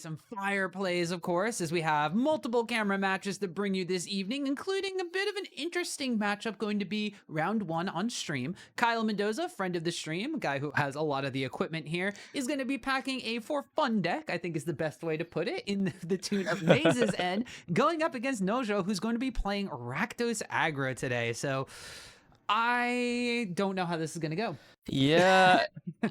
some fire plays, of course, as we have multiple camera matches to bring you this evening, including a bit of an interesting matchup going to be round one on stream. Kyle Mendoza, friend of the stream, a guy who has a lot of the equipment here, is going to be packing a for fun deck, I think is the best way to put it, in the tune of Maze's End, going up against Nojo, who's going to be playing Rakdos Aggro today. So I don't know how this is going to go. Yeah,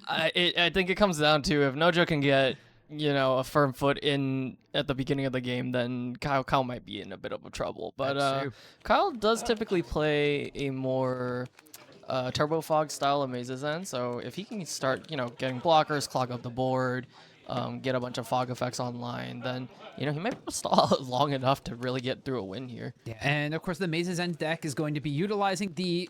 I think it comes down to if Nojo can get, a firm foot in at the beginning of the game, then Kyle might be in a bit of a trouble. But Kyle does typically play a more Turbo Fog style of Maze's End, so if he can start, getting blockers, clog up the board, get a bunch of fog effects online, then he might be able to stall long enough to really get through a win here. Yeah, and of course the Maze's End deck is going to be utilizing the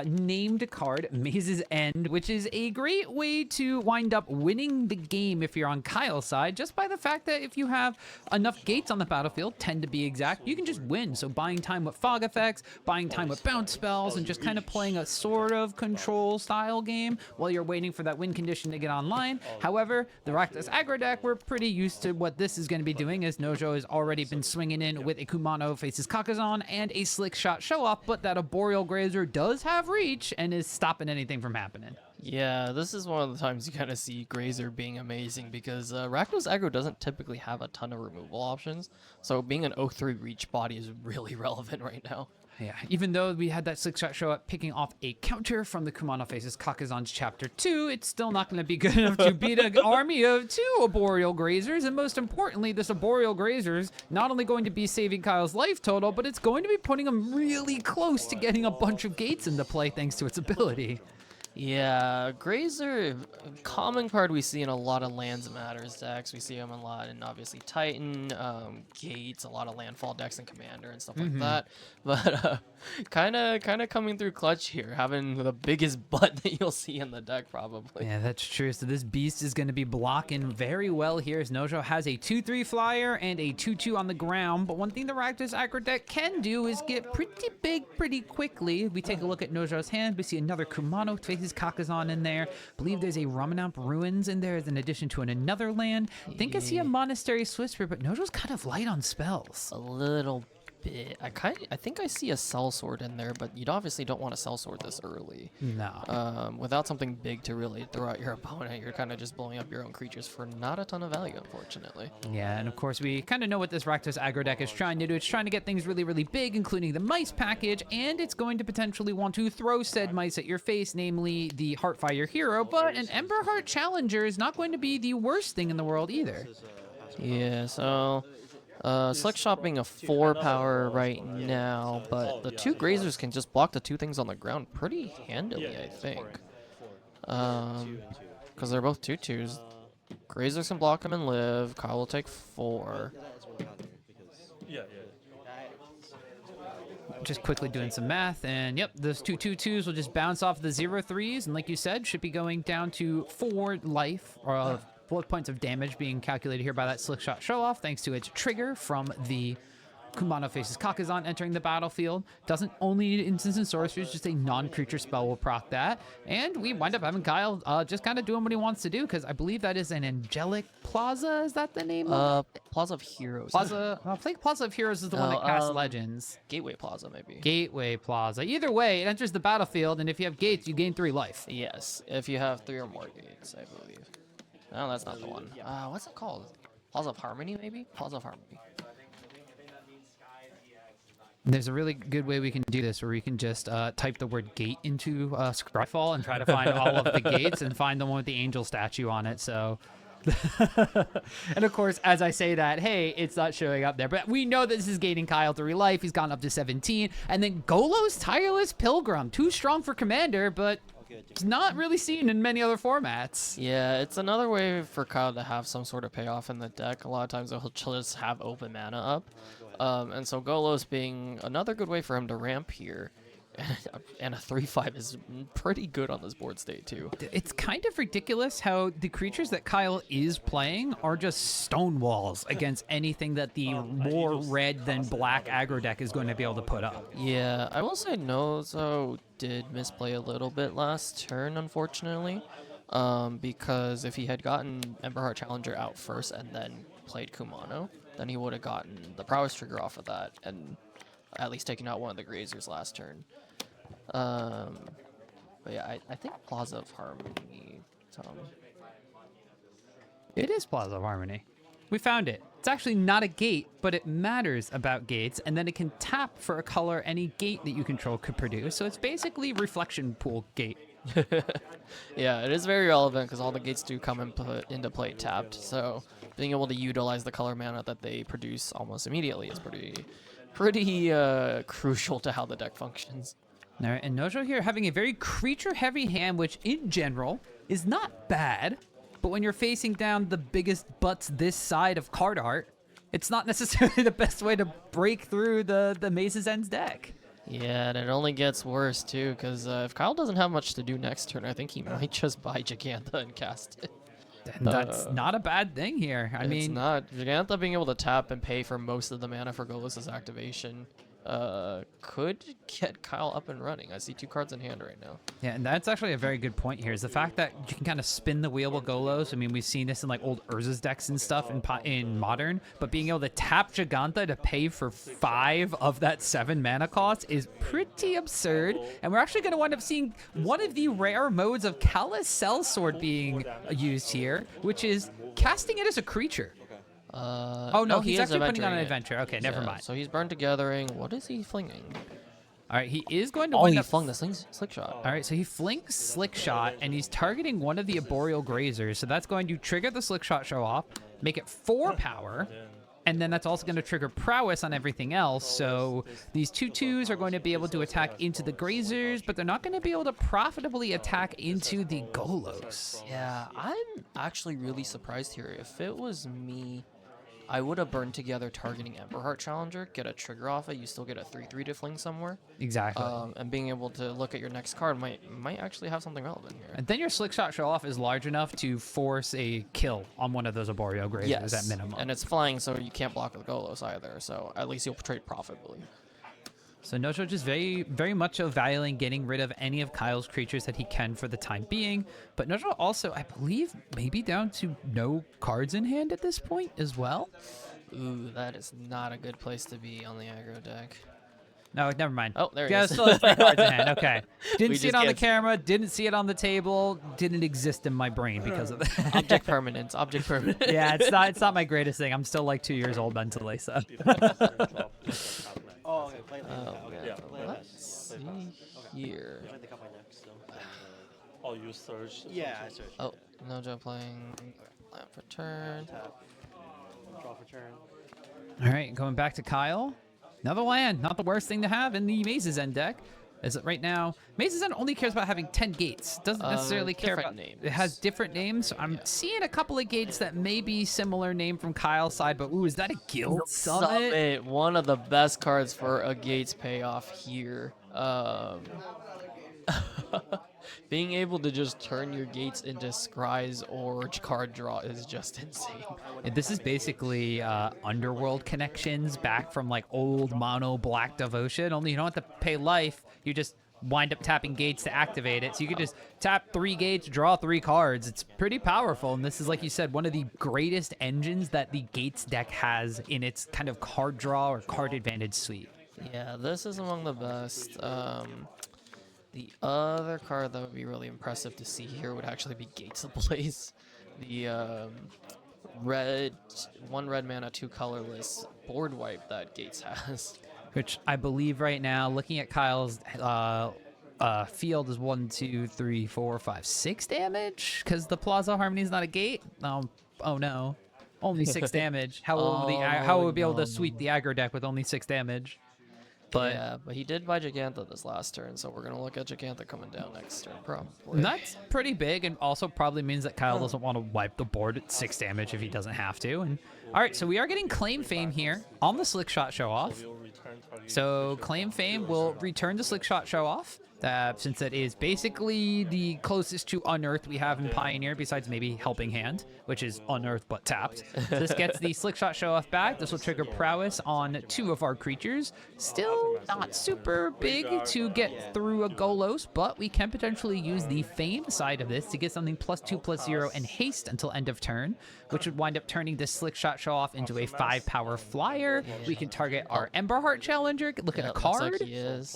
named card Maze's End, which is a great way to wind up winning the game if you're on Kyle's side, just by the fact that if you have enough gates on the battlefield, 10 to be exact, you can just win. So buying time with fog effects, buying time with bounce spells, and just kind of playing a sort of control style game while you're waiting for that win condition to get online. However, the Rakdos Aggro deck, we're pretty used to what this is going to be doing, as Nojo has already been swinging in with a Kumano faces Kakazan and a Slickshot Show-Off, but that Arboreal Grazer does have reach and is stopping anything from happening. Yeah, this is one of the times you kind of see Grazer being amazing, because Rakdos Aggro doesn't typically have a ton of removal options, so being an 0-3 reach body is really relevant right now. Yeah, even though we had that Slickshot show up picking off a counter from the Kumano faces Kakazan's Chapter 2, it's still not going to be good enough to beat an army of 2 Arboreal Grazers, and most importantly, this Arboreal Grazers not only going to be saving Kyle's life total, but it's going to be putting him really close to getting a bunch of gates into play thanks to its ability. Yeah, Grazer, common card we see in a lot of Lands Matters decks. We see him a lot in, obviously, Titan, Gates, a lot of Landfall decks and Commander and stuff like that. But kind of coming through clutch here, having the biggest butt that you'll see in the deck, probably. Yeah, that's true. So this beast is going to be blocking very well here, as Nojo has a 2-3 flyer and a 2-2 on the ground. But one thing the Rakdos Aggro deck can do is get pretty big pretty quickly. We take a look at Nojo's hand. We see another Kumano faces Kakazan in there. I believe there's a Ramanamp Ruins in there, in addition to another land. I think I see a Monastery Swiftspear, but Nojo's kind of light on spells. A little bit. I think I see a Sellsword in there, but you obviously don't want to Sellsword this early. No. Without something big to really throw at your opponent, you're kind of just blowing up your own creatures for not a ton of value, unfortunately. Yeah, and of course we kind of know what this Rakdos Aggro deck is trying to do. It's trying to get things really, really big, including the mice package, and it's going to potentially want to throw said mice at your face, namely the Heartfire hero, but an Emberheart Challenger is not going to be the worst thing in the world either. Yeah, so Slickshot being a 4 power right now, but the 2 Grazers can just block the 2 things on the ground pretty handily, I think. Because they're both 2/2s. Grazers can block them and live. Kyle will take 4. Just quickly doing some math, and yep, those 2 2/2s will just bounce off the 0/3s, and like you said, should be going down to 4 life, or 4 points of damage being calculated here by that Slickshot Show-Off, thanks to its trigger from the Kumano faces Kakazan entering the battlefield. Doesn't only need instants and sorceries, just a non-creature spell will proc that. And we wind up having Kyle just kind of doing what he wants to do, because I believe that is an Angelic Plaza. Is that the name of it? Plaza of Heroes. Plaza, I think Plaza of Heroes is the one that casts Legends. Gateway Plaza, maybe. Gateway Plaza. Either way, it enters the battlefield, and if you have gates, you gain 3 life. Yes, if you have 3 or more gates, I believe. No, that's not the one. What's it called? Plaza of Harmony, maybe? Plaza of Harmony. There's a really good way we can do this, where we can just type the word gate into Scryfall and try to find all of the gates and find the one with the angel statue on it. So, and of course, as I say that, hey, it's not showing up there, but we know that this is gating Kyle 3 life. He's gone up to 17, and then Golo's Tireless Pilgrim, too strong for Commander, but it's not really seen in many other formats. Yeah, it's another way for Kyle to have some sort of payoff in the deck. A lot of times he'll just have open mana up. And so Golos being another good way for him to ramp here. And a 3/5 is pretty good on this board state, too. It's kind of ridiculous how the creatures that Kyle is playing are just stone walls against anything that the more red than black aggro deck is going to be able to put up. Yeah, I will say Nozo did misplay a little bit last turn, unfortunately. because if he had gotten Emberheart Challenger out first and then played Kumano, then he would have gotten the prowess trigger off of that and at least taken out one of the grazers last turn. But yeah, I think Plaza of Harmony, Tom. It is Plaza of Harmony. We found it. It's actually not a gate, but it matters about gates, and then it can tap for a color any gate that you control could produce. So it's basically reflection pool gate. Yeah, it is very relevant because all the gates do come into play tapped. So being able to utilize the color mana that they produce almost immediately is pretty crucial to how the deck functions. All right, and Nojo here having a very creature-heavy hand, which in general is not bad. But when you're facing down the biggest butts this side of card art, it's not necessarily the best way to break through the Maze's End's deck. Yeah, and it only gets worse too, because if Kyle doesn't have much to do next turn, I think he might just buy Gigantha and cast it. And that's not a bad thing here. I mean, it's not. Gigantha being able to tap and pay for most of the mana for Golos' activation could get Kyle up and running. I see 2 cards in hand right now. Yeah, and that's actually a very good point here, is the fact that you can kind of spin the wheel with Golos. I mean, we've seen this in like old Urza's decks and stuff in Modern, but being able to tap Gigantha to pay for 5 of that 7 mana cost is pretty absurd. And we're actually going to wind up seeing one of the rare modes of Kala's Sellsword being used here, which is casting it as a creature. Oh no, he's actually putting on an adventure. Okay, never mind. So he's burned to gathering. What is he flinging? All right, he is going to. Oh, he flung the slick shot. All right, so he flings Slickshot, and he's targeting one of the Arboreal Grazers. So that's going to trigger the Slickshot Show-Off, make it 4 power, and then that's also going to trigger prowess on everything else. So these 2/2s are going to be able to attack into the Grazers, but they're not going to be able to profitably attack into the Golos. Yeah, I'm actually really surprised here. If it was me, I would have burned together targeting Emberheart Challenger, get a trigger off it, you still get a 3/3 to fling somewhere. Exactly. And being able to look at your next card might actually have something relevant here. And then your Slickshot Show-Off is large enough to force a kill on one of those Arboreal Grazers at minimum. And it's flying, so you can't block with Golos either, so at least you'll trade profitably. So Nojo just very much valuing getting rid of any of Kyle's creatures that he can for the time being. But Nojo also, I believe, maybe down to no cards in hand at this point as well. Ooh, that is not a good place to be on the aggro deck. No, never mind. Oh, there he is. Still has 3 cards in hand. Okay. Didn't see it on the camera. Didn't see it on the table. Didn't exist in my brain because of that. Object permanence. Object permanence. Yeah, it's not my greatest thing. I'm still like 2 years old mentally, so. Oh, okay. Play later. Let's see here. Play the couple next. Oh, you search? Yeah, I searched. Oh, Nojo playing land for turn. Tap. Draw for turn. All right, going back to Kyle. Another land, not the worst thing to have in the Maze's End deck. Is it right now? Maze's End only cares about having 10 gates. Doesn't necessarily care about names. It has different names. So I'm seeing a couple of gates that may be similar name from Kyle's side, but ooh, is that a Guild Summit? One of the best cards for a gates payoff here. Being able to just turn your gates into scries or card draw is just insane. This is basically Underworld connections back from like old mono Black Devotion, only you don't have to pay life. You just wind up tapping gates to activate it. So you can just tap 3 gates, draw 3 cards. It's pretty powerful. And this is, like you said, one of the greatest engines that the Gates deck has in its kind of card draw or card advantage suite. Yeah, this is among the best. The other card that would be really impressive to see here would actually be Gates Ablaze. The red 1 red mana 2 colorless board wipe that Gates has. Which I believe right now, looking at Kyle's field, is 1, 2, 3, 4, 5, 6 damage. Because the Plaza Harmony is not a gate. Oh no, only 6 damage. How will we be able to sweep the aggro deck with only 6 damage? But yeah, but he did buy Gigantha this last turn, so we're going to look at Gigantha coming down next turn, probably. That's pretty big, and also probably means that Kyle doesn't want to wipe the board at 6 damage if he doesn't have to. And all right, so we are getting Claim Fame here on the Slickshot Show-Off. So Claim Fame will return to Slickshot Show-Off. since that is basically the closest to Unearth we have in Pioneer, besides maybe Helping Hand, which is Unearth but tapped. So this gets the Slickshot Show-Off back. This will trigger Prowess on 2 of our creatures. Still not super big to get through a Golos, but we can potentially use the Fame side of this to get something +2/+0 and haste until end of turn, which would wind up turning this Slickshot Show-Off into a 5-power flyer. We can target our Emberheart Challenger, look at a card. Looks like he is.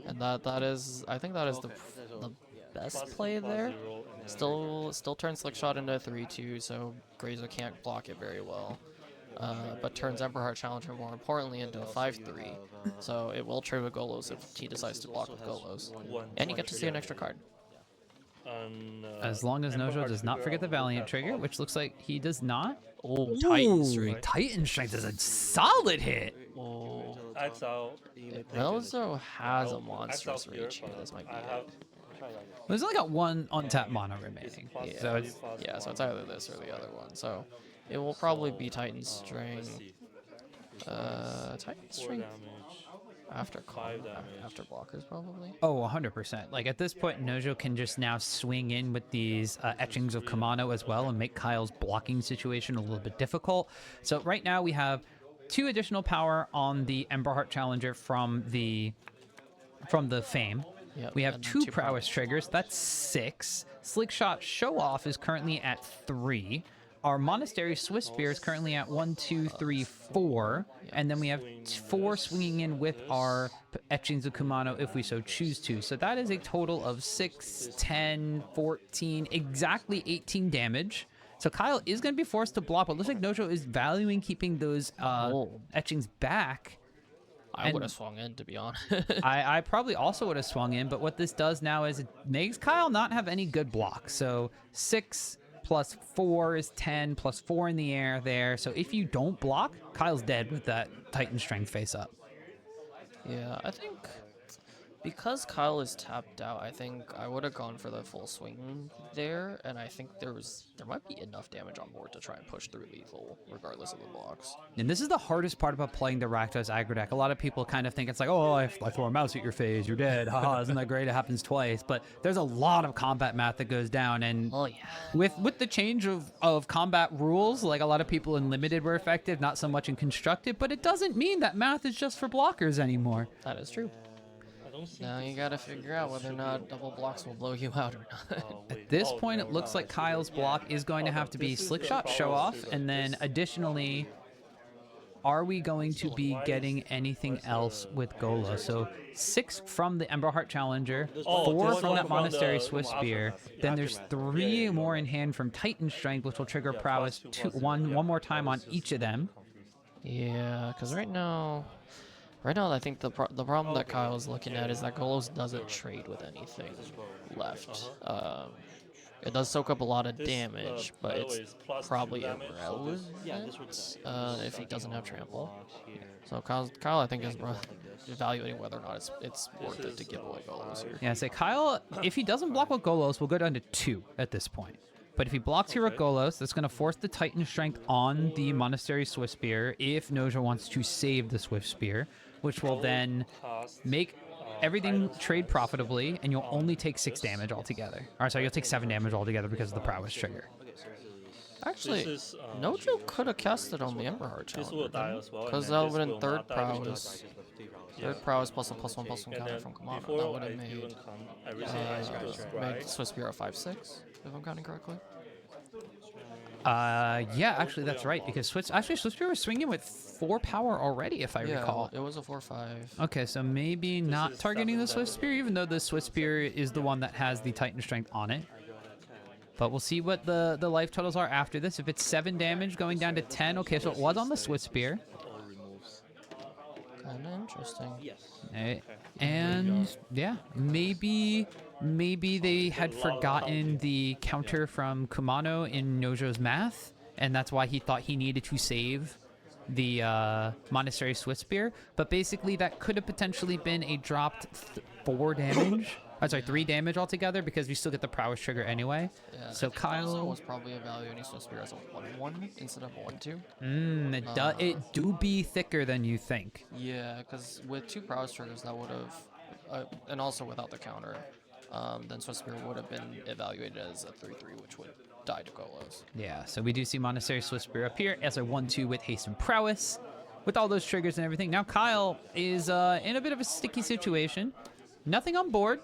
And that is, I think that is the best play there. Still turns Slickshot into a 3/2, so Grazer can't block it very well. But turns Emberheart Challenger more importantly into a 5/3. So it will trigger Golos if he decides to block with Golos. And you get to see an extra card. As long as Nojo does not forget the Valiant trigger, which looks like he does not. Oh, Titan Strength. Titan Strength is a solid hit. Oh. Exile. Velzo has a monstrous reach here. This might be it. There's only got 1 untapped mana remaining. Yeah. So it's So it's either this or the other one. So it will probably be Titan Strength. Titan Strength after after blockers probably. 100%. Like at this point, Nojo can just now swing in with these etchings of Kamano as well and make Kyle's blocking situation a little bit difficult. So right now we have 2 additional power on the Emberheart Challenger from the Fame. Yep, We have and then 2 two prowess triggers. That's 6. Slickshot Show-Off is currently at 3. Our Monastery Swift Spear is currently at 1, 2, 3, 4. And then we have 4 swinging in with our Etchings of Kumano if we so choose to. So that is a total of 6, 10, 14, exactly 18 damage. So Kyle is going to be forced to block, but it looks like Nojo is valuing keeping those etchings back. I would have swung in, to be honest. I probably also would have swung in, but what this does now is it makes Kyle not have any good blocks. So 6 plus 4 is 10, plus 4 in the air there. So if you don't block, Kyle's dead with that Titan Strength face up. Yeah, I think because Kyle is tapped out, I think I would have gone for the full swing there, and I think there might be enough damage on board to try and push through lethal, regardless of the blocks. And this is the hardest part about playing the Rakdos Aggro deck. A lot of people kind of think it's like, oh, if I throw a mouse at your face, you're dead. Haha, isn't that great? It happens twice. But there's a lot of combat math that goes down, and with the change of combat rules, like a lot of people in Limited were effective, not so much in Constructed, but it doesn't mean that math is just for blockers anymore. That is true. Now you gotta figure out whether or not double blocks will blow you out or not. At this point, it looks like Kyle's block is going to have to be Slickshot Show-Off, and then additionally, are we going to be getting anything else with Gola? So 6 from the Emberheart Challenger, 4 from that Monastery Swift Spear, then there's 3 more in hand from Titan Strength, which will trigger Prowess one more time on each of them. Yeah, because right now, I think the problem that Kyle's looking at is that Golos doesn't trade with anything left. It does soak up a lot of damage, but it's probably irrelevant if he doesn't have trample. So Kyle I think, is evaluating whether or not it's worth it to give away Golos here. Yeah, say Kyle, if he doesn't block with Golos, we'll go down to 2 at this point. But if he blocks here with Golos, that's going to force the Titan Strength on the Monastery Swift Spear if Nojo wants to save the Swift Spear, which will then make everything trade profitably, and you'll only take 6 damage altogether. Or sorry, you'll take 7 damage altogether because of the Prowess trigger. Actually, Nojo could have cast it on the Emberheart Challenger, because that would have been 3rd Prowess. 3rd Prowess +1/+1/1 counter from Kamano. That would have made Swiss Spear a 5/6, if I'm counting correctly. Yeah, actually that's right, because Swift Spear was swinging with 4 power already, if I recall. It was a 4/5. Okay, so maybe not targeting the Swift Spear, even though the Swift Spear is the one that has the Titan Strength on it. But we'll see what the life totals are after this. If it's 7 damage going down to 10, okay, so it was on the Swift Spear. Kinda interesting. And yeah, maybe they had forgotten the counter from Kumano in Nojo's math, and that's why he thought he needed to save the Monastery Swift Spear. But basically, that could have potentially been a dropped 4 damage. I'm sorry, 3 damage altogether, because we still get the Prowess trigger anyway. Yeah, so Kyle was probably evaluating Swift Spear as a 1/1 instead of a 1/2. It do be thicker than you think. Yeah, because with 2 Prowess triggers, that would have and also without the counter, then Swiss Spear would have been evaluated as a 3/3, which would die to Golos. Yeah, so we do see Monastery Swiss Spear up here as a 1/2 with haste and prowess. With all those triggers and everything. Now Kyle is in a bit of a sticky situation. Nothing on board.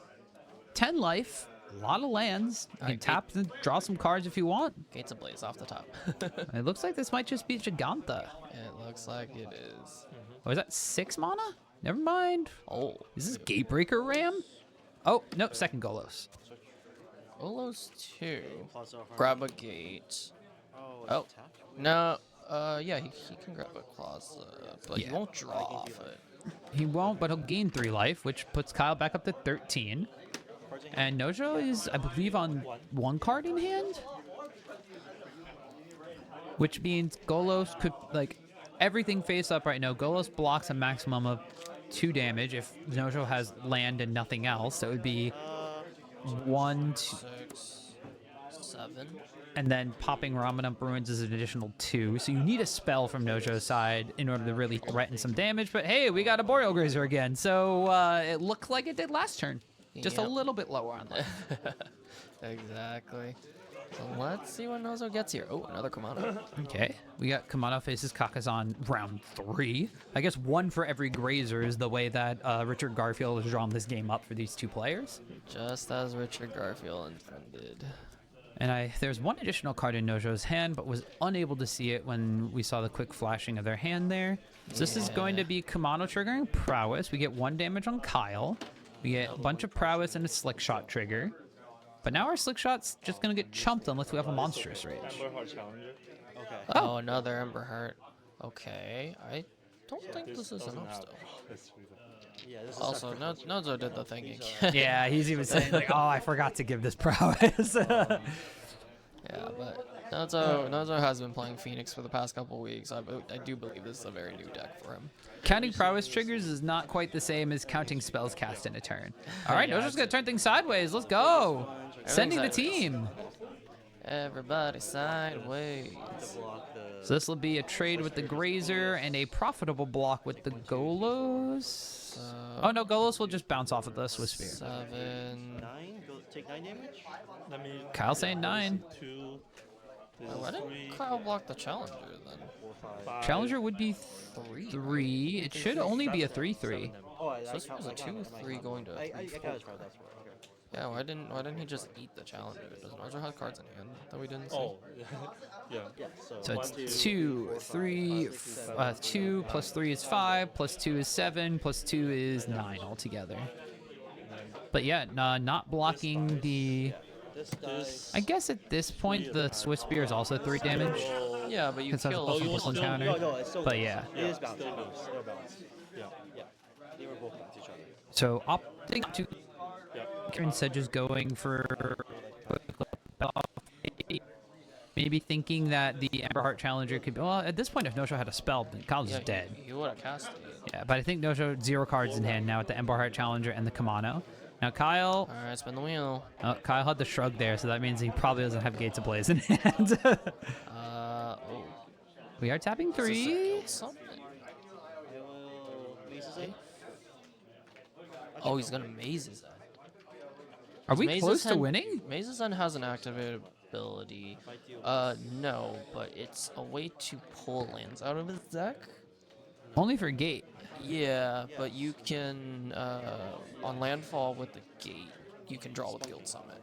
10 life. A lot of lands. You can tap and draw some cards if you want. Gates Ablaze off the top. It looks like this might just be Giganta. It looks like it is. Oh, is that 6 mana? Never mind. Oh. Is this Gatebreaker Ram? Oh, no, second Golos. Golos 2. Plaza Harmony. Grab a gate. Oh. No. Yeah, he can grab a clause, but he Yeah. won't draw off it. He won't, but he'll gain 3 life, which puts Kyle back up to 13. And Nojo is, I believe, on 1 card in hand. Which means Golos could, like, everything face up right now. Golos blocks a maximum of 2 damage. If Nojo has land and nothing else, that would be 1, 2, 6, 7. and then popping Ramanamp Ruins is an additional 2. So you need a spell from Nojo's side in order to really threaten some damage. But hey, we got a Boreal Grazer again. So it looked like it did last turn. Just a Yep. little bit lower on life. Exactly. So let's see what Nozo gets here. Oh, another Kumano. Okay, we got Kamado faces Kakas on round 3. I guess 1 for every Grazer is the way that Richard Garfield has drawn this game up for these 2 players. Just as Richard Garfield intended. And there's 1 additional card in Nojo's hand, but was unable to see it when we saw the quick flashing of their hand there. So this is going to be Kamado triggering Prowess. We get 1 damage on Kyle. We get a bunch of Prowess and a Slickshot trigger. But now our Slickshot's just going to get chumped unless we have a Monstrous Rage. Ember Heart Challenger. Okay. Oh, another Ember Heart. Okay, I don't think this is doesn't enough have still. history though. Yeah, this is Also, our first one. Nozo did the thinking. Yeah, he's even saying, like, oh, I forgot to give this Prowess. Yeah, but Nozo has been playing Phoenix for the past couple weeks. I do believe this is a very new deck for him. Counting Prowess triggers is not quite the same as counting spells cast in a turn. All right, Yeah, Nojo's going to turn things sideways. Let's go. Sending the sideways. team. Everybody sideways. Block the So this will be a trade with the Grazer and a profitable block with the Golos. Oh, no, Golos will just bounce off of the Swiss Spear. 7. 9. Go take 9 damage. Let me. Kyle saying 9. 2. This Why is didn't 3. Kyle block the Challenger then? 4, 5. 5. Challenger would be 3. 3. It should only be a 3/3. Oh, I So this count- was a I count it, I 2/3 count it. going to a I 3/4. count it as right, that's right. Okay. Yeah, why didn't he just eat the Challenger? Does Nozo have cards in hand that we didn't see? Oh, yeah. Yeah, So One, it's two, 2, 3, 2 plus 3 is 5, plus 2 is 7, plus 2 is 9 altogether. But yeah, not blocking the... This dies. I guess at this point, the Swiss Spear is also 3 damage. Yeah, but you Because that's kill. plus you one plus will one still- counter. No, it's still But balanced. yeah. It is balanced. still goes. They're balanced. Yeah. Yeah. They were both against each other. So opting to... Yeah. Instead just going for... Maybe thinking that the Ember Heart Challenger could be... Well, at this point, if Nojo had a spell, then Kyle's Yeah, just dead. He would have cast it. Yeah, but I think Nojo 0 cards in hand now with the Ember Heart Challenger and the Kamano. Now Kyle... All right, spin the wheel. Oh, Kyle had the shrug there, so that means he probably doesn't have Gates Ablaze in hand. Oh. We are tapping 3. Something. They will mazes it. Oh, he's gonna maze his end. Are we Maze's close to End- winning? Maze's End has an activated ability. Might deal No, but it's a way to pull lands out of his deck. Only for Gate. Yeah, but you can, on landfall with the gate, you can draw with Guild Summit.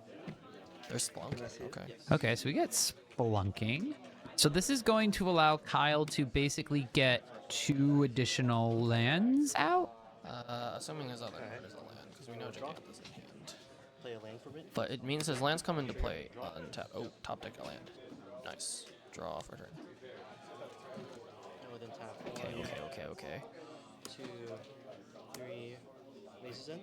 There's Spelunking, okay. Okay, so we get Spelunking. So this is going to allow Kyle to basically get 2 additional lands out. Assuming his other card is a land, because we know Giganta's in hand. Play a land for it. But it means his lands come into play on top deck a land. Nice. Draw off return. No, then tap. Okay. 2, 3. Mazes in.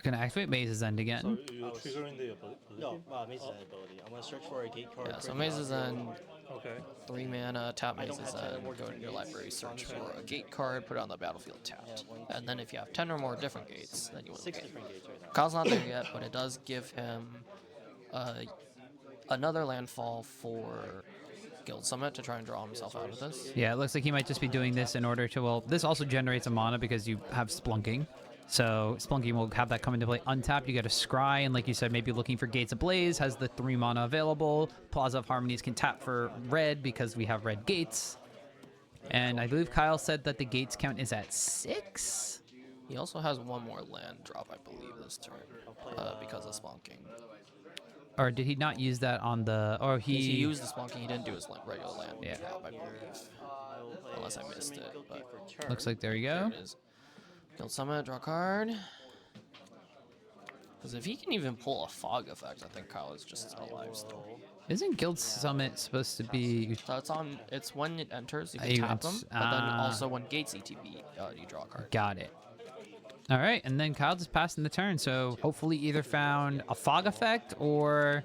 Gonna activate Maze's End So again. you're triggering the ability? No, mazes end ability. I'm gonna search for a gate card. Yeah, so print Maze's out. End, Okay. 3 mana, tap I don't Maze's have 10 or End, more go to different your gates, library, so I'm search trying for to- a gate card, put it on the battlefield tapped. Yeah, 1, And then if you have 10 or more different gates, then you win the 6 game. different gates right now. Kyle's not there yet, but it does give him another landfall for Guild Summit to try and draw himself out of this. Yeah, it looks like he might just be doing this in order to... Well, this also generates a mana because you have Splunking. So Spelunking will have that come into play untapped. You get a Scry, and like you said, maybe looking for Gates Ablaze, has the 3 mana available. Plaza of Harmonies can tap for red because we have red gates. And I believe Kyle said that the gates count is at 6. He also has one more land drop, I believe, this turn because of Spelunking. Or did he not use that on the... Or He used the Spelunking, he didn't do his regular land drop, I believe. Unless I missed it, but... Looks like there you There go. it is. Guild Summit, draw a card. Because if he can even pull a Fog effect, I think Kyle is just alive still. Isn't Guild Summit supposed to be... So it's when it enters, you can tap them, but then also when Gates ETB, you draw a card. Got it. All right, and then Kyle just passed in the turn, so hopefully either found a Fog effect or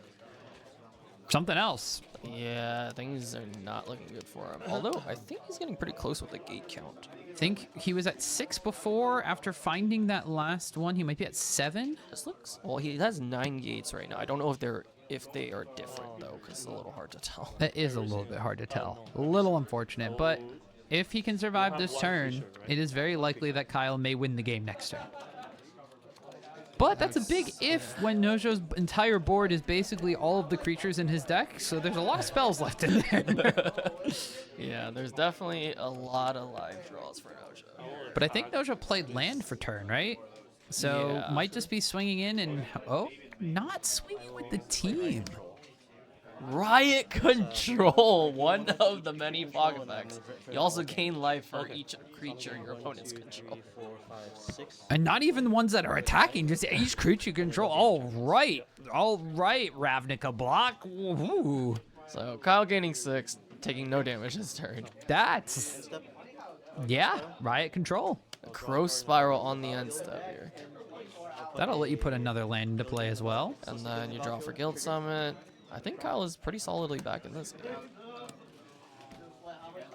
something else. Yeah, things are not looking good for him. Although, I think he's getting pretty close with the gate count. I think he was at 6 before. After finding that last one, he might be at 7. This looks... Well, he has 9 gates right now. I don't know if they are different, though, because it's a little hard to tell. That is a little bit hard to tell. A little unfortunate, but if he can survive this turn, it is very likely that Kyle may win the game next turn. But that's a big if when Nojo's entire board is basically all of the creatures in his deck, so there's a lot of spells left in there. Yeah, there's definitely a lot of live draws for Nojo. But I think Nojo played land for turn, right? So Yeah. might just be swinging in and... Oh, not swinging with the team. Riot Control, one of the many fog effects. You also gain life for each creature your opponents control. 3, 4, 5, 6. And not even the ones that are attacking, just each creature you control. All right, Ravnica block. Woohoo. So Kyle gaining 6, taking no damage this turn. That's... Yeah, Riot Control. A Crow Spiral on the end step here. That'll let you put another land into play as well. And then you draw for Guild Summit. I think Kyle is pretty solidly back in this game.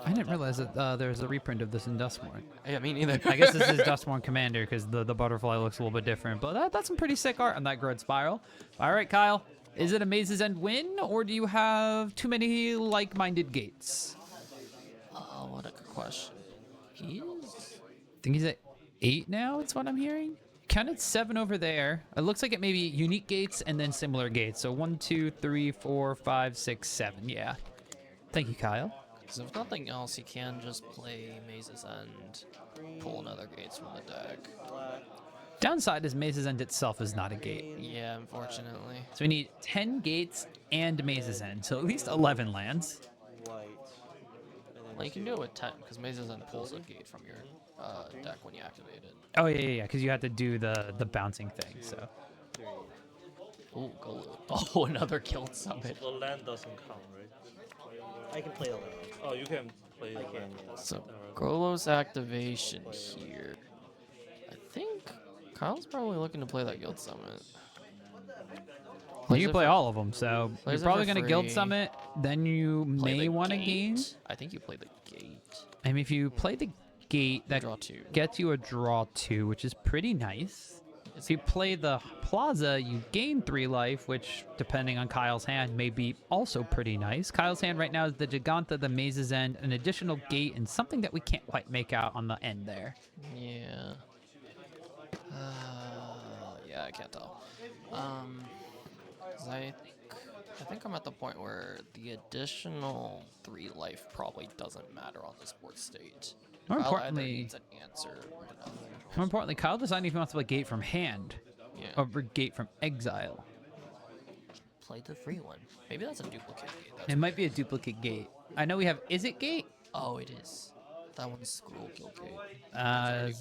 I didn't realize that there's a reprint of this in Dustmorn. Yeah, me neither. I guess this is Dustmorn Commander because the butterfly looks a little bit different. But that's some pretty sick art on that Growth Spiral. All right, Kyle. Is it a Maze's End win, or do you have too many like-minded gates? Oh, what a good question. He is... I think he's at 8 now, it's what I'm hearing. Counted 7 over there. It looks like it may be unique gates and then similar gates. So 1, 2, 3, 4, 5, 6, 7. Yeah. Thank you, Kyle. So if nothing else, he can just play Maze's End, pull another gates from the deck. Downside is Maze's End itself is not a gate. Yeah, unfortunately. So we need 10 gates and Maze's End. So at least 11 lands. White. Well, you can do it with 10, because Maze's End pulls a gate from your deck when you activate it. Oh, yeah, because you have to do the bouncing thing, so. Ooh, go. Oh, another Guild Summit. The land doesn't count, right? I can play the land. Oh, you can play the I can, land. yeah. So, Golos activation here. I think Kyle's probably looking to play that Guild Summit. Well, you play all of them, so you're plays it probably for going to Guild free. Summit, then you Play may the want to gain. gate. I think you play the gate. I mean, if you play the gate, that Draw 2. gets you a draw 2, which is pretty nice. If you play the plaza, you gain 3 life, which, depending on Kyle's hand, may be also pretty nice. Kyle's hand right now is the Giganta, the Maze's End, an additional gate, and something that we can't quite make out on the end there. Yeah. Yeah, I can't tell. 'Cause I think I'm at the point where the additional 3 life probably doesn't matter on this board state. More Kyle either importantly, needs an answer or nothing. more importantly, Kyle deciding if he wants to play gate from hand Yeah. over gate from exile. Play the free one. Maybe that's a duplicate gate. That's It might be a duplicate gate. I know we have Is It Gate? Oh, it is. That one's Scroll Guild Gate. There.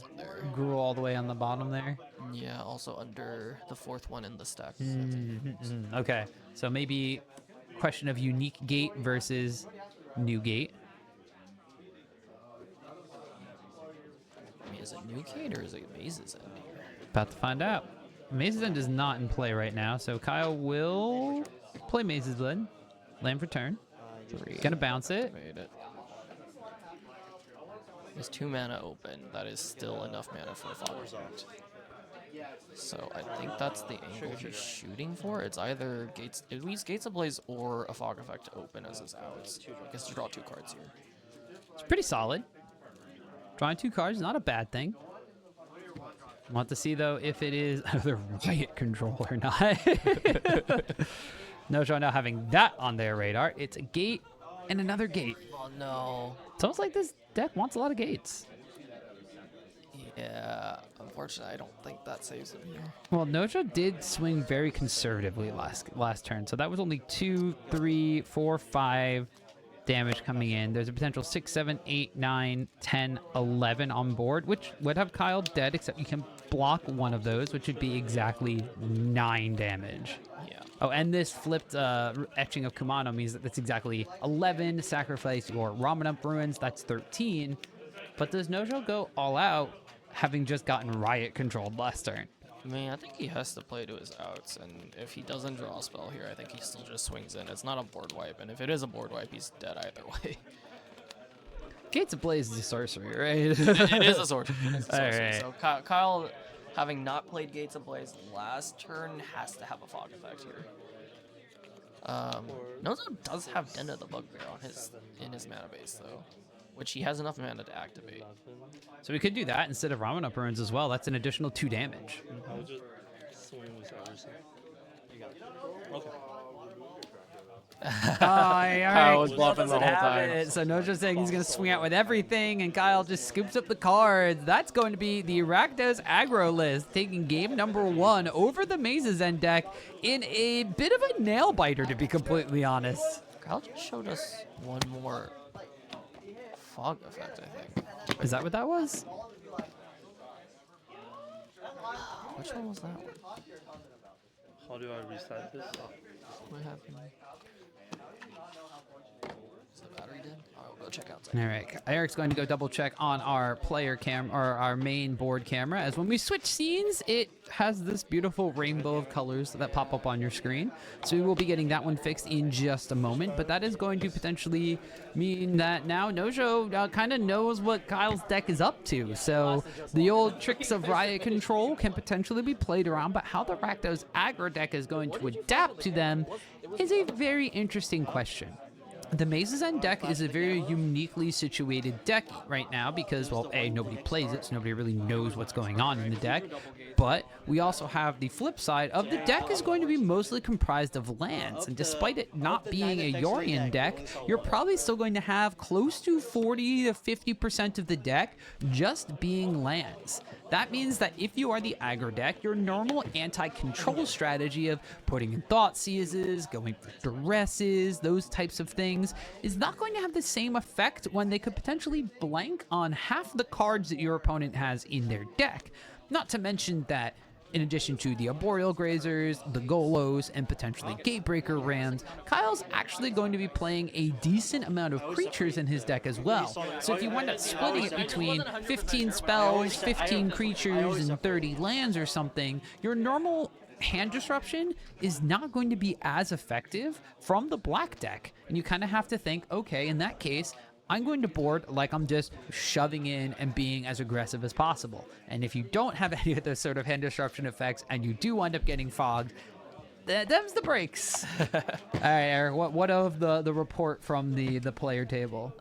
Grew all the way on the bottom there. Yeah, also under the 4th one in the stack. Okay, so maybe question of unique gate versus new gate. I mean, is it New Gate or is it Maze's End here? About to find out. Maze's End is not in play right now, so Kyle will play Maze's End. Land for turn. 3. Gonna bounce it. Made it. There's 2 mana open. That is still enough mana for a Fog effect. So I think that's the angle he's shooting for. It's either gates, it leaves Gates Ablaze or a Fog effect to open as his outs. I guess to draw 2 cards here. It's pretty solid. Drawing 2 cards is not a bad thing. Want to see, though, if it is the riot control or not. Nojo now having that on their radar. It's a gate and another gate. Oh, no. It's almost like this deck wants a lot of gates. Yeah, unfortunately, I don't think that saves him here. Well, Nojo did swing very conservatively last turn, so that was only 2, 3, 4, 5 damage coming in. There's a potential 6, 7, 8, 9, 10, 11 on board, which would have Kyle dead, except you can block one of those, which would be exactly 9 damage. Yeah. Oh, and this flipped etching of Kumano means that that's exactly 11. Sacrifice your Ramen Ruins, that's 13. But does Nojo go all out, having just gotten riot controlled last turn? I mean, I think he has to play to his outs, and if he doesn't draw a spell here, I think he still just swings in. It's not a board wipe, and if it is a board wipe, he's dead either way. Gates Ablaze is a sorcery, right? It is a sorcery. It is a sorcery. Alright. So Kyle, having not played Gates Ablaze last turn, has to have a fog effect here. Nozo does have Den of the Bugbear in his mana base, though, which he has enough mana to activate. So we could do that instead of Ramen Up Ruins as well. That's an additional 2 damage. I would just swing with everything. You got it. Okay. Kyle was bluffing the whole time. So Nojo's saying he's going to swing out with everything, and Kyle just scoops up the cards. That's going to be the Rakdos Aggro list, taking game number 1 over the Maze's End deck in a bit of a nail-biter, to be completely honest. Kyle just showed us one more fog effect, I think. Is that what that was? Which one was that one? How do I reset this? What happened? Is the battery dead? I'll go check out. All right, Eric's going to go double check on our player cam or our main board camera, as when we switch scenes, it has this beautiful rainbow of colors that pop up on your screen. So we will be getting that one fixed in just a moment, but that is going to potentially mean that now Nojo kind of knows what Kyle's deck is up to. So the old tricks of riot control can potentially be played around, but how the Rakdos Aggro deck is going to adapt to them is a very interesting question. The Maze's End deck is a very uniquely situated deck right now because, well, A, nobody plays it, so nobody really knows what's going on in the deck. But we also have the flip side of the deck is going to be mostly comprised of lands. And despite it not being a Yorion deck, you're probably still going to have close to 40 to 50% of the deck just being lands. That means that if you are the aggro deck, your normal anti-control strategy of putting in Thought Seizes, going for Duresses, those types of things, is not going to have the same effect when they could potentially blank on half the cards that your opponent has in their deck. Not to mention that in addition to the Arboreal Grazers, the Golos, and potentially Gatebreaker Rams, Kyle's actually going to be playing a decent amount of creatures in his deck as well. So if you wind up splitting it between 15 spells, 15 creatures, and 30 lands or something, your normal hand disruption is not going to be as effective from the black deck. And you kind of have to think, okay, in that case, I'm going to board like I'm just shoving in and being as aggressive as possible. And if you don't have any of those sort of hand disruption effects and you do wind up getting fogged, them's the breaks. All right, Eric, what of the report from the player table?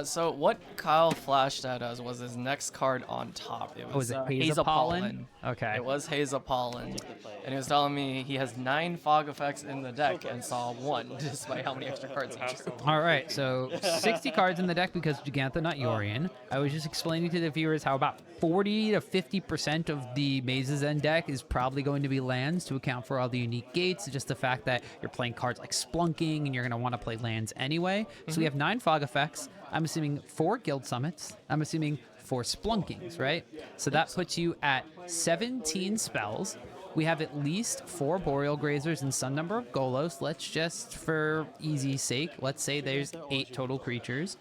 So what Kyle flashed at us was his next card on top. It was Haze of Pollen. Okay. It was Haze of Pollen. And he was telling me he has 9 fog effects in the deck and saw 1, despite how many extra cards he chose. All right, so 60 cards in the deck because Gigantha, not Yorion. I was just explaining to the viewers how about 40 to 50% of the Maze's End deck is probably going to be lands to account for all the unique gates. Just the fact that you're playing cards like Spelunking and you're going to want to play lands anyway. So we have 9 fog effects. I'm assuming 4 guild summits. I'm assuming 4 Spelunkings, right? So that puts you at 17 spells. We have at least 4 Boreal Grazers and some number of Golos. Let's just, for easy sake, let's say there's 8 total creatures.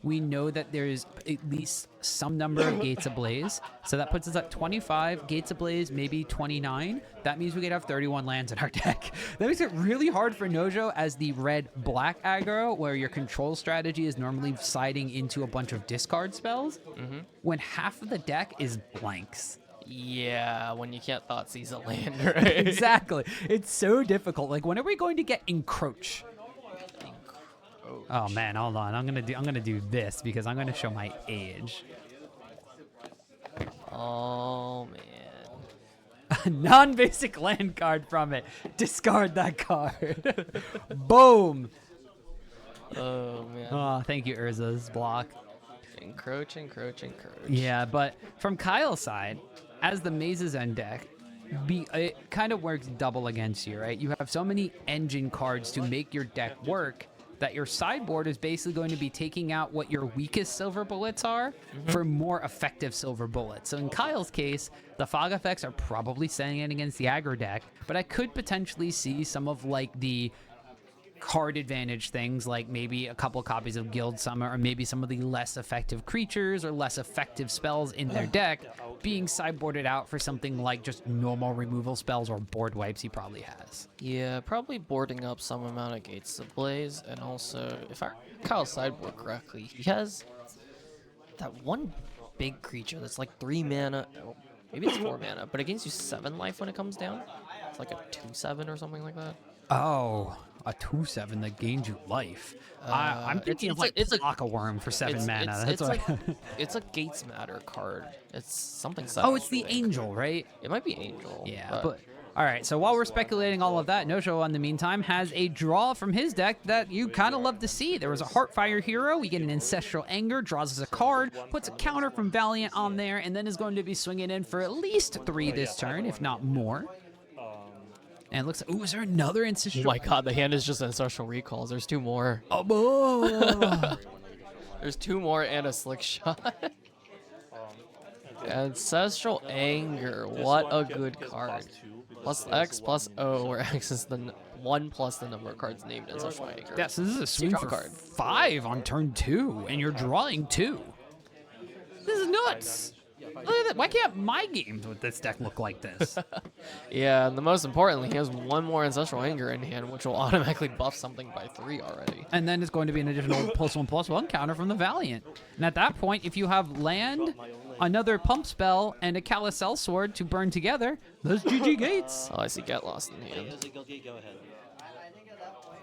We know that there's at least some number of Gates Ablaze. So that puts us at 25. Gates Ablaze, maybe 29. That means we could have 31 lands in our deck. That makes it really hard for Nojo as the red-black aggro, where your control strategy is normally siding into a bunch of discard spells, when half of the deck is blanks. Yeah, when you can't Thought Seize a land, right? Exactly. It's so difficult. Like, when are we going to get Encroach? Oh man, hold on. I'm gonna do this because I'm gonna show my age. Oh, man. A non-basic land card from it. Discard that card. Boom. Oh, man. Oh, thank you, Urza's block. Encroach, encroach, encroach. Yeah, but from Kyle's side, as the Maze's End deck, it kind of works double against you, right? You have so many engine cards to make your deck work that your sideboard is basically going to be taking out what your weakest silver bullets are for more effective silver bullets. So in Kyle's case, the fog effects are probably standing against the aggro deck, but I could potentially see some of like the card advantage things, like maybe a couple copies of Guild Summer, or maybe some of the less effective creatures or less effective spells in their deck being sideboarded out for something like just normal removal spells or board wipes he probably has. Yeah, probably boarding up some amount of Gates of Blaze, and also, if I remember Kyle's sideboard correctly, he has that one big creature that's like 3 mana, oh, maybe it's 4 mana, but it gains you 7 life when it comes down. It's like a 2/7 or something like that. Oh, a 2/7 that gains you life. I'm thinking it's a worm for 7 mana. It's a Gates Matter card. It's something. Oh, it's the Angel, right? It might be Angel. Yeah, but all right. So while we're speculating all of that, Nojo, in the meantime, has a draw from his deck that you kind of love to see. There was a Heartfire Hero. We get an Ancestral Anger, draws us a card, puts a counter from Valiant on there, and then is going to be swinging in for at least 3 this turn, if not more. And it looks like, ooh, is there another Ancestral? Oh my god, the hand is just Ancestral Recalls. There's 2 more. Oh, There's 2 more and a Slick Shot. Ancestral Anger. What a good card. Plus X plus O, where X is the 1 plus the number of cards named Ancestral Anger. yeah, so this is a swing for card. 5 on turn 2, and you're drawing 2. This is nuts. Look at that. Why can't my games with this deck look like this? Yeah, and the most importantly, he has 1 more Ancestral Anger in hand, which will automatically buff something by 3 already. And then it's going to be an additional +1/+1 counter from the Valiant. And at that point, if you have land, another pump spell, and a Calicel Sword to burn together, those GG Gates. Oh, I see Get Lost in hand. Go ahead.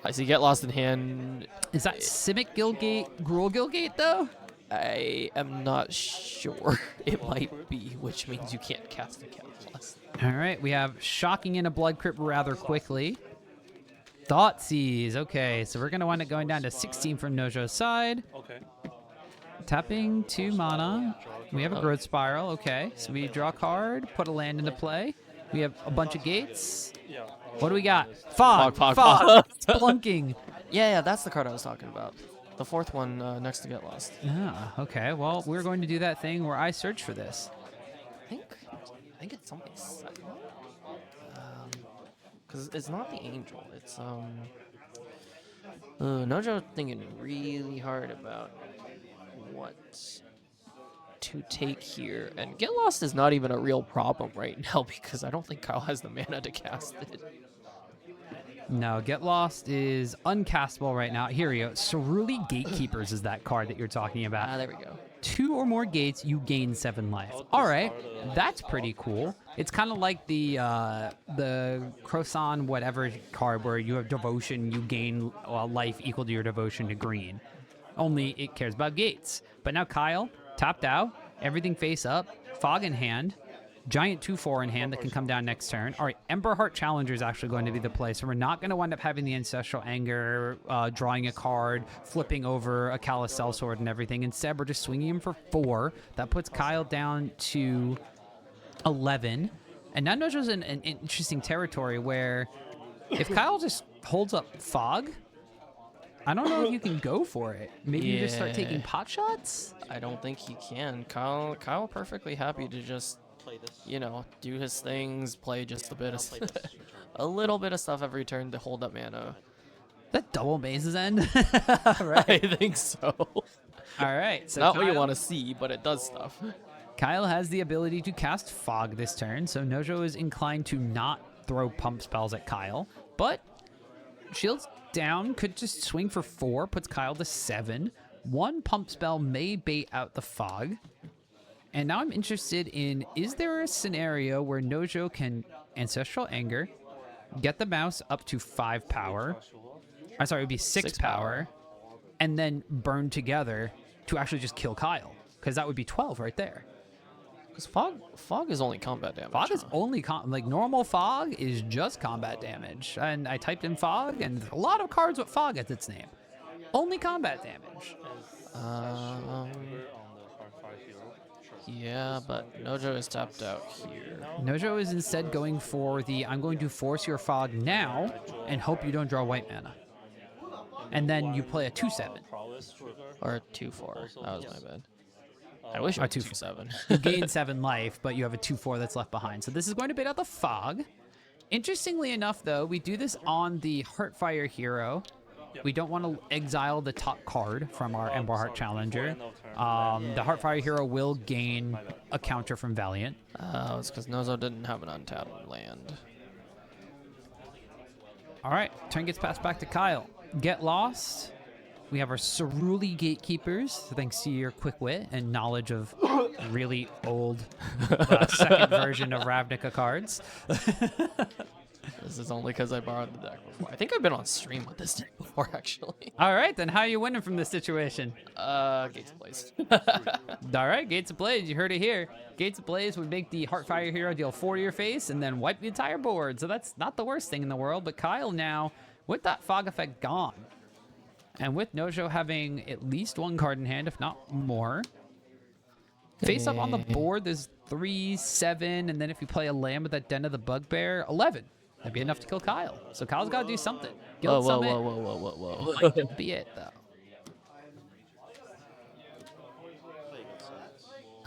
I see Get Lost in hand. Is that Simic Guildgate, Gruul Guildgate, though? I am not sure. It might be, which means you can't cast a Get Lost. All right, we have Shocking in a Blood Crypt rather quickly. Thoughtseize. Okay, so we're going to wind up going down to 16 from Nojo's side. Okay. Tapping 2 mana. We have a Growth Spiral. Okay, so we draw a card, put a land into play. We have a bunch of gates. Yeah. What do we got? Fog. Fog. Spelunking. Yeah, that's the card I was talking about. The 4th one next to Get Lost. Ah, okay. Well, we're going to do that thing where I search for this. I think it's something second. Because it's not the Angel. It's Nojo thinking really hard about what to take here, and Get Lost is not even a real problem right now because I don't think Kyle has the mana to cast it. No, Get Lost is uncastable right now. Here we go. Ceruli Gatekeepers is that card that you're talking about. Ah, there we go. 2 or more gates, you gain 7 life. All right, that's pretty cool. It's kind of like the Croissant whatever card where you have devotion, you gain life equal to your devotion to green. Only it cares about gates. But now Kyle, tapped out, everything face up, fog in hand, giant 2/4 in hand that can come down next turn. All right, Ember Heart Challenger is actually going to be the play, so we're not going to wind up having the Ancestral Anger, drawing a card, flipping over a Calicel Sword and everything. Instead, we're just swinging him for 4. That puts Kyle down to 11. And now Nojo's in an interesting territory where if Kyle just holds up Fog, I don't know if you can go for it. Maybe you just start taking pot shots? I don't think he can. Kyle perfectly happy to just, you know, do his things, play just a little bit of stuff every turn to hold up mana. That double Maze's End? Right. I think so. All right. So Not what you want to see, but it does stuff. Kyle has the ability to cast Fog this turn, so Nojo is inclined to not throw pump spells at Kyle, but Shields down, could just swing for 4, puts Kyle to 7. 1 pump spell may bait out the Fog. And now I'm interested in, is there a scenario where Nojo can Ancestral Anger, get the mouse up to 5 power, I'm sorry, it would be 6 power, and then burn together to actually just kill Kyle? Because that would be 12 right there. Because fog is only combat damage. Fog is only like normal fog is just combat damage. And I typed in fog, and a lot of cards with fog as its name. Only combat damage. On the Hardfire Hero. Sure. Yeah, but Nojo is tapped out here. Nojo is instead going for the I'm going to force your fog now and hope you don't draw white mana. And then you play a 2/7. Prowess trigger. Or a 2/4. That was my bad. I wish it was 2/7. You gain 7 life, but you have a 2/4 that's left behind. So this is going to bait out the fog. Interestingly enough, though, we do this on the Heartfire Hero. We don't want to exile the top card from our Ember Heart Challenger. The Heartfire Hero will gain a counter from Valiant. It's because Nozo didn't have an untapped land. All right, turn gets passed back to Kyle. Get Lost. We have our Ceruli Gatekeepers, thanks to your quick wit and knowledge of really old second version of Ravnica cards. This is only because I borrowed the deck before. I think I've been on stream with this deck before, actually. All right, then how are you winning from this situation? Gates of Blaze. All right, Gates of Blaze, you heard it here. Gates of Blaze would make the Heartfire Hero deal 4 to your face and then wipe the entire board. So that's not the worst thing in the world. But Kyle now, with that fog effect gone, and with Nojo having at least 1 card in hand, if not more, face up on the board, there's 3, 7, and then if you play a land with that Den of the Bugbear, 11. That'd be enough to kill Kyle. So Kyle's got to do something. Guild Summit might be it, though.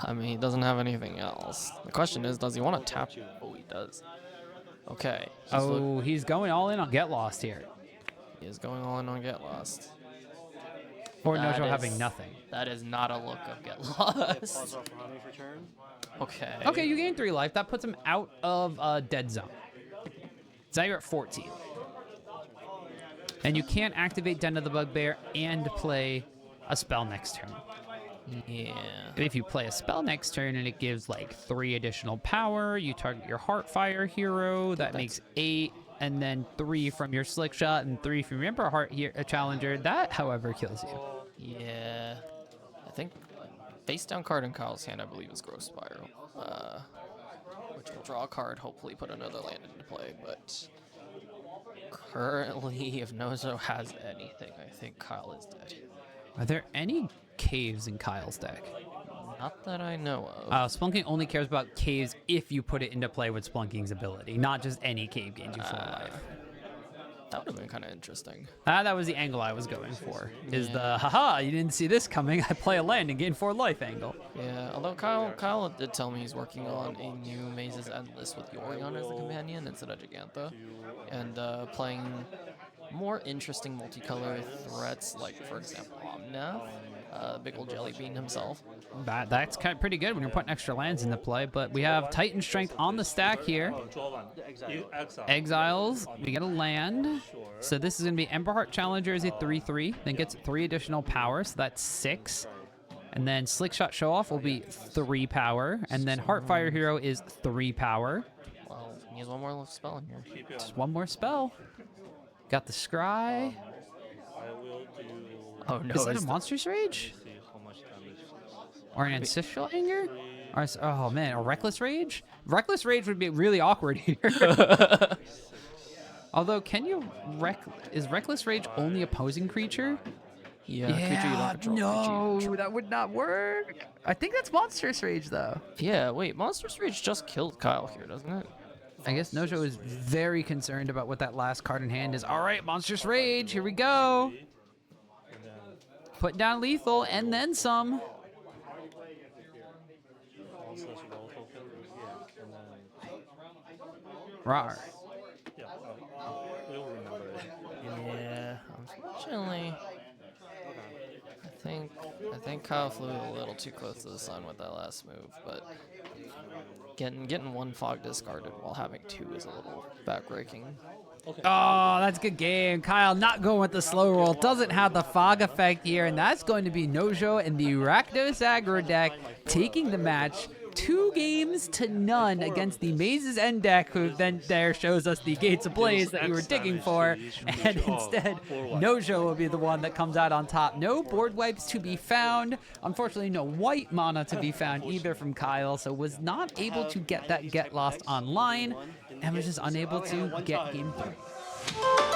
I mean, he doesn't have anything else. The question is, does he want to tap? Oh, he does. Okay. He's going all in on Get Lost here. He is going all in on Get Lost. Or Nojo having nothing. That is not a look of Get Lost. Okay. Okay, you gain 3 life. That puts him out of dead zone. So now you're at 14. And you can't activate Den of the Bugbear and play a spell next turn. Yeah. But if you play a spell next turn and it gives like 3 additional power, you target your Heartfire Hero, that makes 8, and then 3 from your Slickshot and 3 from your Ember Heart Challenger. That, however, kills you. Yeah. I think face down card in Kyle's hand, I believe, is Growth Spiral. Which will draw a card, hopefully put another land into play, but currently, if Nozo has anything, I think Kyle is dead. Are there any caves in Kyle's deck? Not that I know of. Spelunking only cares about caves if you put it into play with Spelunking's ability, not just any cave gains you 4 life. That would have been kind of interesting. That was the angle I was going for. Is the haha, you didn't see this coming. I play a land and gain 4 life angle. Yeah, although Kyle did tell me he's working on a new Mazes Endless with Yorion as the companion instead of Gigantha, and playing more interesting multicolor threats, like for example Omnath, big old jelly bean himself. That's kind of pretty good when you're putting extra lands into play, but we have Titan Strength on the stack here. Exiles, we get a land. So this is going to be Ember Heart Challenger is a 3/3, then gets 3 additional power, so that's 6. And then Slickshot Show-Off will be 3 power, and then Heartfire Hero is 3 power. Well, he has 1 more spell in here. Just 1 more spell. Got the Scry. Oh no, Is that a Monstrous Rage? Or an Ancestral Anger? Or, oh man, a Reckless Rage? Reckless Rage would be really awkward here. Although, can you is Reckless Rage only opposing creature? Yeah, creature you don't control. No, that would not work. I think that's Monstrous Rage though. Yeah, wait, Monstrous Rage just killed Kyle here, doesn't it? I guess Nojo is very concerned about what that last card in hand is. All right, Monstrous Rage, here we go. Put down lethal and then some. Rawr. Yeah, unfortunately, I think Kyle flew a little too close to the sun with that last move, but getting 1 fog discarded while having 2 is a little backbreaking. Oh, that's a good game. Kyle not going with the slow roll. Doesn't have the fog effect here, and that's going to be Nojo and the Rakdos Aggro deck taking the match 2 games to none against the Maze's End deck, who then there shows us the Gates of Blaze that we were digging for, and instead Nojo will be the one that comes out on top. No board wipes to be found. Unfortunately, no white mana to be found either from Kyle, so was not able to get that Get Lost online, and was just unable to get game 3.